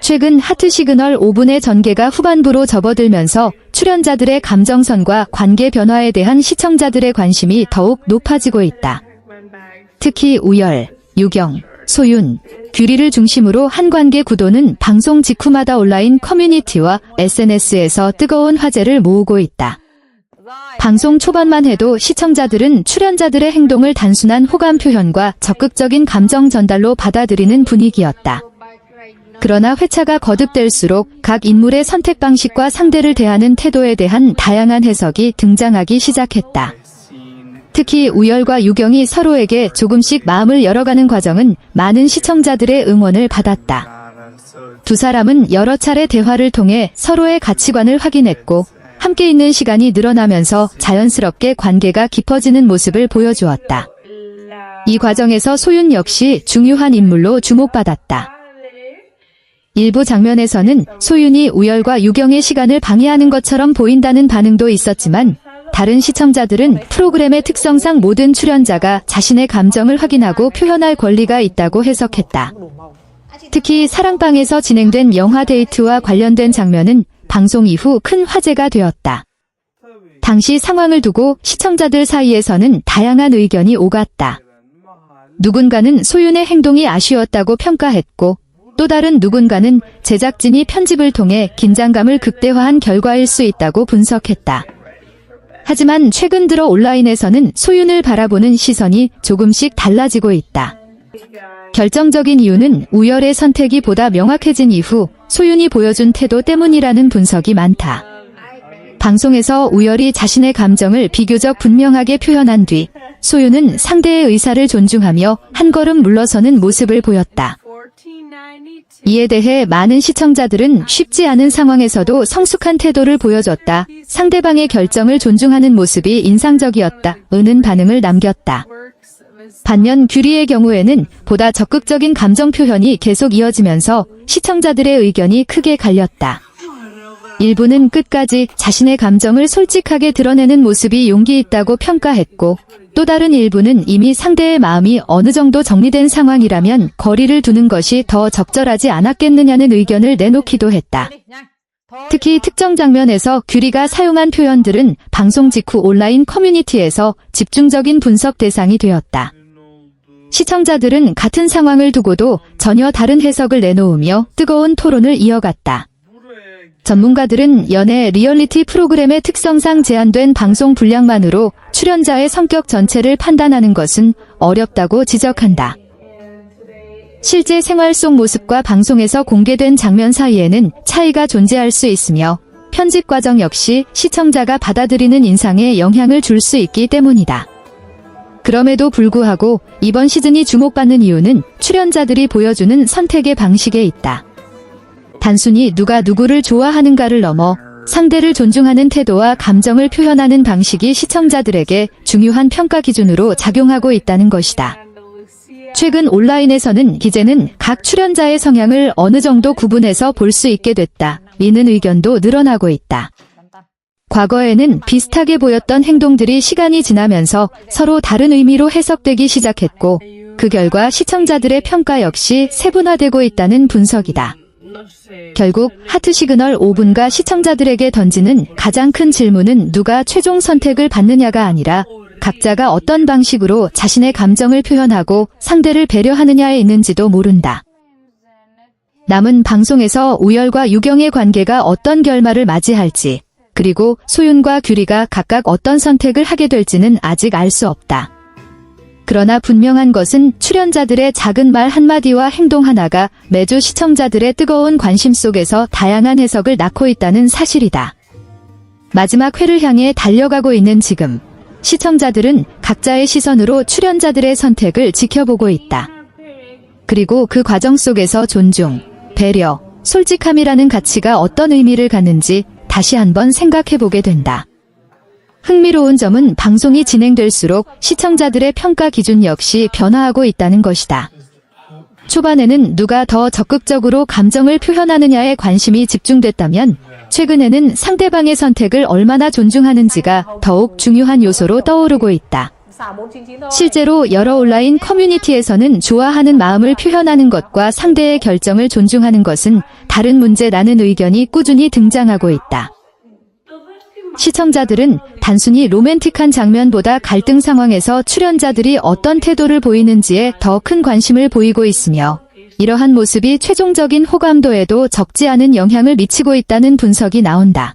최근 하트 시그널 5분의 전개가 후반부로 접어들면서 출연자들의 감정선과 관계 변화에 대한 시청자들의 관심이 더욱 높아지고 있다. 특히 우열, 유경, 소윤, 규리를 중심으로 한 관계 구도는 방송 직후마다 온라인 커뮤니티와 SNS에서 뜨거운 화제를 모으고 있다. 방송 초반만 해도 시청자들은 출연자들의 행동을 단순한 호감 표현과 적극적인 감정 전달로 받아들이는 분위기였다. 그러나 회차가 거듭될수록 각 인물의 선택 방식과 상대를 대하는 태도에 대한 다양한 해석이 등장하기 시작했다. 특히 우열과 유경이 서로에게 조금씩 마음을 열어가는 과정은 많은 시청자들의 응원을 받았다. 두 사람은 여러 차례 대화를 통해 서로의 가치관을 확인했고 함께 있는 시간이 늘어나면서 자연스럽게 관계가 깊어지는 모습을 보여주었다. 이 과정에서 소윤 역시 중요한 인물로 주목받았다. 일부 장면에서는 소윤이 우열과 유경의 시간을 방해하는 것처럼 보인다는 반응도 있었지만 다른 시청자들은 프로그램의 특성상 모든 출연자가 자신의 감정을 확인하고 표현할 권리가 있다고 해석했다. 특히 사랑방에서 진행된 영화 데이트와 관련된 장면은 방송 이후 큰 화제가 되었다. 당시 상황을 두고 시청자들 사이에서는 다양한 의견이 오갔다. 누군가는 소윤의 행동이 아쉬웠다고 평가했고 또 다른 누군가는 제작진이 편집을 통해 긴장감을 극대화한 결과일 수 있다고 분석했다. 하지만 최근 들어 온라인에서는 소윤을 바라보는 시선이 조금씩 달라지고 있다. 결정적인 이유는 우열의 선택이 보다 명확해진 이후 소윤이 보여준 태도 때문이라는 분석이 많다. 방송에서 우열이 자신의 감정을 비교적 분명하게 표현한 뒤 소윤은 상대의 의사를 존중하며 한 걸음 물러서는 모습을 보였다. 이에 대해 많은 시청자들은 쉽지 않은 상황에서도 성숙한 태도를 보여줬다. 상대방의 결정을 존중하는 모습이 인상적이었다. 는 반응을 남겼다. 반면 규리의 경우에는 보다 적극적인 감정 표현이 계속 이어지면서 시청자들의 의견이 크게 갈렸다. 일부는 끝까지 자신의 감정을 솔직하게 드러내는 모습이 용기 있다고 평가했고 또 다른 일부는 이미 상대의 마음이 어느 정도 정리된 상황이라면 거리를 두는 것이 더 적절하지 않았겠느냐는 의견을 내놓기도 했다. 특히 특정 장면에서 규리가 사용한 표현들은 방송 직후 온라인 커뮤니티에서 집중적인 분석 대상이 되었다. 시청자들은 같은 상황을 두고도 전혀 다른 해석을 내놓으며 뜨거운 토론을 이어갔다. 전문가들은 연예 리얼리티 프로그램의 특성상 제한된 방송 분량만으로 출연자의 성격 전체를 판단하는 것은 어렵다고 지적한다. 실제 생활 속 모습과 방송에서 공개된 장면 사이에는 차이가 존재할 수 있으며 편집 과정 역시 시청자가 받아들이는 인상에 영향을 줄 수 있기 때문이다. 그럼에도 불구하고 이번 시즌이 주목받는 이유는 출연자들이 보여주는 선택의 방식에 있다. 단순히 누가 누구를 좋아하는가를 넘어 상대를 존중하는 태도와 감정을 표현하는 방식이 시청자들에게 중요한 평가 기준으로 작용하고 있다는 것이다. 최근 온라인에서는 이제는 각 출연자의 성향을 어느 정도 구분해서 볼 수 있게 됐다. 이는 의견도 늘어나고 있다. 과거에는 비슷하게 보였던 행동들이 시간이 지나면서 서로 다른 의미로 해석되기 시작했고 그 결과 시청자들의 평가 역시 세분화되고 있다는 분석이다. 결국 하트 시그널 5분가 시청자들에게 던지는 가장 큰 질문은 누가 최종 선택을 받느냐가 아니라 각자가 어떤 방식으로 자신의 감정을 표현하고 상대를 배려하느냐에 있는지도 모른다. 남은 방송에서 우열과 유경의 관계가 어떤 결말을 맞이할지, 그리고 소윤과 규리가 각각 어떤 선택을 하게 될지는 아직 알 수 없다. 그러나 분명한 것은 출연자들의 작은 말 한마디와 행동 하나가 매주 시청자들의 뜨거운 관심 속에서 다양한 해석을 낳고 있다는 사실이다. 마지막 회를 향해 달려가고 있는 지금, 시청자들은 각자의 시선으로 출연자들의 선택을 지켜보고 있다. 그리고 그 과정 속에서 존중, 배려, 솔직함이라는 가치가 어떤 의미를 갖는지 다시 한번 생각해보게 된다. 흥미로운 점은 방송이 진행될수록 시청자들의 평가 기준 역시 변화하고 있다는 것이다. 초반에는 누가 더 적극적으로 감정을 표현하느냐에 관심이 집중됐다면 최근에는 상대방의 선택을 얼마나 존중하는지가 더욱 중요한 요소로 떠오르고 있다. 실제로 여러 온라인 커뮤니티에서는 좋아하는 마음을 표현하는 것과 상대의 결정을 존중하는 것은 다른 문제라는 의견이 꾸준히 등장하고 있다. 시청자들은 단순히 로맨틱한 장면보다 갈등 상황에서 출연자들이 어떤 태도를 보이는지에 더 큰 관심을 보이고 있으며, 이러한 모습이 최종적인 호감도에도 적지 않은 영향을 미치고 있다는 분석이 나온다.